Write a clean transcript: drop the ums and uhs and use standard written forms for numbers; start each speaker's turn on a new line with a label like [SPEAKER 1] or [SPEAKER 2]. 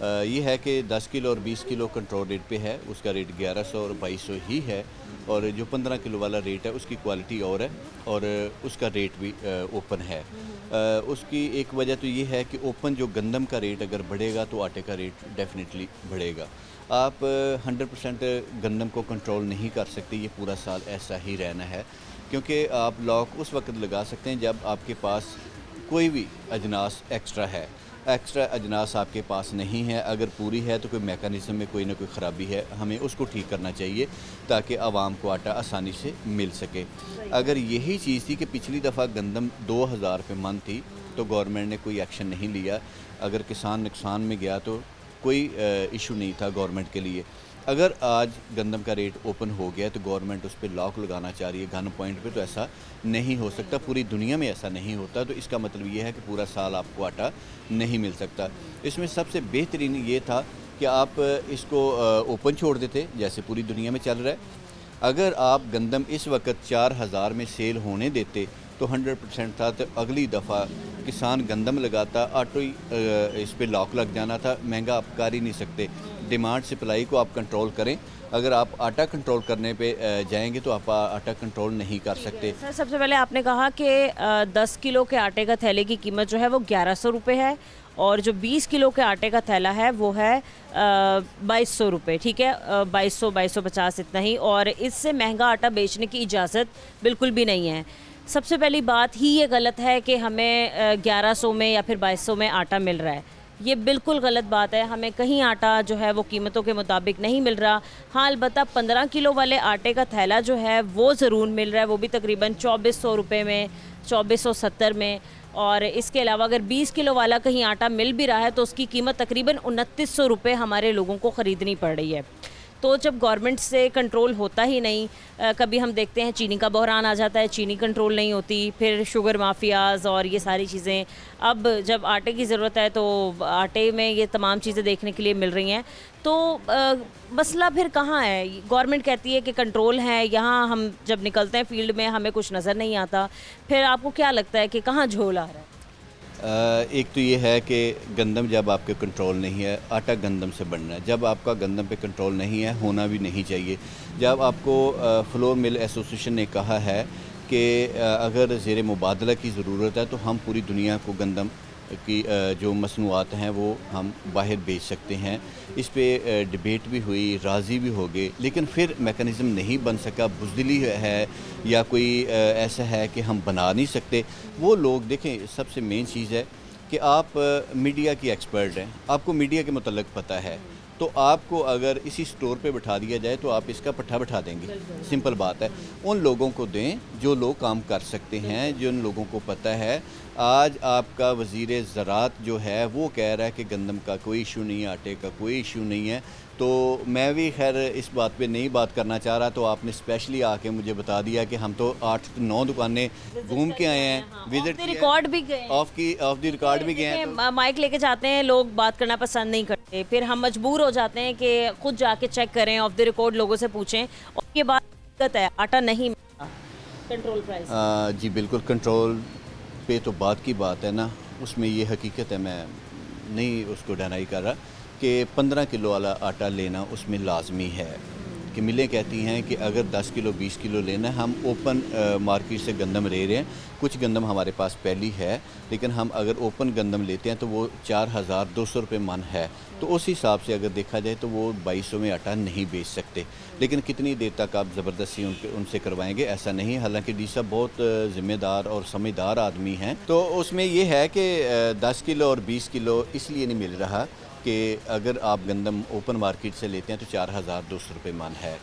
[SPEAKER 1] ये है कि 10 किलो और 20 किलो कंट्रोल रेट पे है, उसका रेट 1100 और 2200 ही है। और जो 15 किलो वाला रेट है उसकी क्वालिटी और है और उसका रेट भी ओपन है। उसकी एक वजह तो ये है कि ओपन जो गंदम का रेट अगर बढ़ेगा तो आटे का रेट डेफिनेटली बढ़ेगा। आप 100% गंदम को कंट्रोल नहीं कर सकते, ये पूरा साल ऐसा ही रहना है, क्योंकि आप लॉक उस वक्त लगा सकते हैं जब आपके पास कोई भी अजनास एक्स्ट्रा अजनास आपके पास नहीं है। अगर पूरी है तो कोई मेकनिज़म में कोई ना कोई ख़राबी है, हमें उसको ठीक करना चाहिए ताकि आवाम को आटा आसानी से मिल सके। अगर यही चीज़ थी कि पिछली दफ़ा गंदम 2000 रुपये मन थी तो गवर्नमेंट ने कोई एक्शन नहीं लिया। अगर किसान नुकसान में गया तो कोई इशू नहीं था गवर्नमेंट के लिए। अगर आज गंदम का रेट ओपन हो गया तो गवर्नमेंट उस पर लॉक लगाना चाह रही है गन पॉइंट पे, तो ऐसा नहीं हो सकता, पूरी दुनिया में ऐसा नहीं होता। तो इसका मतलब ये है कि पूरा साल आपको आटा नहीं मिल सकता। इसमें सबसे बेहतरीन ये था कि आप इसको ओपन छोड़ देते जैसे पूरी दुनिया में चल रहा है। अगर आप गंदम इस वक्त 4000 में सेल होने देते तो 100% था, तो अगली दफ़ा किसान गंदम लगाता, आटो ही इस पे लॉक लग जाना था। महंगा आप कर ही नहीं सकते। डिमांड सप्लाई को आप कंट्रोल करें। अगर आप आटा कंट्रोल करने पे जाएंगे तो आप आटा कंट्रोल नहीं कर सकते।
[SPEAKER 2] सर, सबसे पहले आपने कहा कि 10 किलो के आटे का थैले की कीमत जो है वो 1100 रुपये है और जो 20 किलो के आटे का थैला है वो है 2200 रुपये, ठीक है, 2200 2250 इतना ही, और इससे महंगा आटा बेचने की इजाज़त बिल्कुल भी नहीं है। सबसे पहली बात ही ये गलत है कि हमें 1100 में या फिर 2200 में आटा मिल रहा है, ये बिल्कुल गलत बात है। हमें कहीं आटा जो है वो कीमतों के मुताबिक नहीं मिल रहा। हाँ, अलबत्ता 15 किलो वाले आटे का थैला जो है वो ज़रूर मिल रहा है, वो भी तकरीबन 2400 रुपये में, 2470 में। और इसके अलावा अगर 20 किलो वाला कहीं आटा मिल भी रहा है तो उसकी कीमत तकरीबन 2900 रुपये हमारे लोगों को ख़रीदनी पड़ रही है। तो जब गवर्नमेंट से कंट्रोल होता ही नहीं, कभी हम देखते हैं चीनी का बहरान आ जाता है, चीनी कंट्रोल नहीं होती, फिर शुगर माफियाज़ और ये सारी चीज़ें। अब जब आटे की ज़रूरत है तो आटे में ये तमाम चीज़ें देखने के लिए मिल रही हैं। तो मसला फिर कहाँ है? गवर्नमेंट कहती है कि कंट्रोल है, यहाँ हम जब निकलते हैं फील्ड में हमें कुछ नज़र नहीं आता। फिर आपको क्या लगता है कि कहाँ झोल आ रहा है?
[SPEAKER 1] एक तो ये है कि गंदम जब आपके कंट्रोल नहीं है, आटा गंदम से बनना है। जब आपका गंदम पे कंट्रोल नहीं है, होना भी नहीं चाहिए। जब आपको फ्लोर मिल एसोसिएशन ने कहा है कि अगर ज़ेर मुबादला की ज़रूरत है तो हम पूरी दुनिया को गंदम की जो मसनूआत हैं वो हम बाहर बेच सकते हैं। इस पे डिबेट भी हुई, राज़ी भी हो गए, लेकिन फिर मेकनिज़म नहीं बन सका। बुज़दिली है या कोई ऐसा है कि हम बना नहीं सकते। वो लोग देखें, सबसे मेन चीज़ है कि आप मीडिया की एक्सपर्ट हैं, आपको मीडिया के मुतल्लिक़ पता है, तो आपको अगर इसी स्टोर पे बिठा दिया जाए तो आप इसका पट्टा बिठा देंगे। सिंपल बात है। उन लोगों को दें जो लोग काम कर सकते हैं, जिन लोगों को पता है। आज आपका वज़ीर ज़राअत जो है वो कह रहा है कि गंदम का कोई इशू नहीं है, आटे का कोई इशू नहीं है। तो मैं भी खैर इस बात पे नहीं बात करना चाह रहा, तो आपने स्पेशली आके मुझे बता दिया कि हम तो 8-9 दुकानें घूम के आए हैं, विजिट
[SPEAKER 2] रिकॉर्ड भी गए,
[SPEAKER 1] ऑफ द रिकॉर्ड भी गए हैं।
[SPEAKER 2] माइक लेके जाते हैं, लोग बात करना पसंद नहीं करते, फिर हम मजबूर हो जाते हैं कि खुद जाके चेक करें, ऑफ द रिकॉर्ड लोगों से पूछें, और ये बात हकीकत है, आटा नहीं मिलता कंट्रोल प्राइस।
[SPEAKER 1] जी बिल्कुल, कंट्रोल पे तो बात की बात है ना, उसमें ये हकीकत है, मैं नहीं उसको डिनाई कर रहा कि 15 किलो वाला आटा लेना उसमें लाजमी है कि मिलें कहती हैं कि अगर 10 किलो 20 किलो लेना है। हम ओपन मार्केट से गंदम ले रहे हैं, कुछ गंदम हमारे पास पहली है, लेकिन हम अगर ओपन गंदम लेते हैं तो वो 4200 रुपये मन है। तो उस हिसाब से अगर देखा जाए तो वो 2200 में आटा नहीं बेच सकते। लेकिन कितनी देर तक आप ज़बरदस्ती उनसे करवाएंगे, ऐसा नहीं। हालांकि डी साहब बहुत ज़िम्मेदार और समझदार आदमी हैं। तो उसमें ये है कि 10 किलो और 20 किलो इसलिए नहीं मिल रहा कि अगर आप गंदम ओपन मार्केट से लेते हैं तो 4200 रुपये मन है।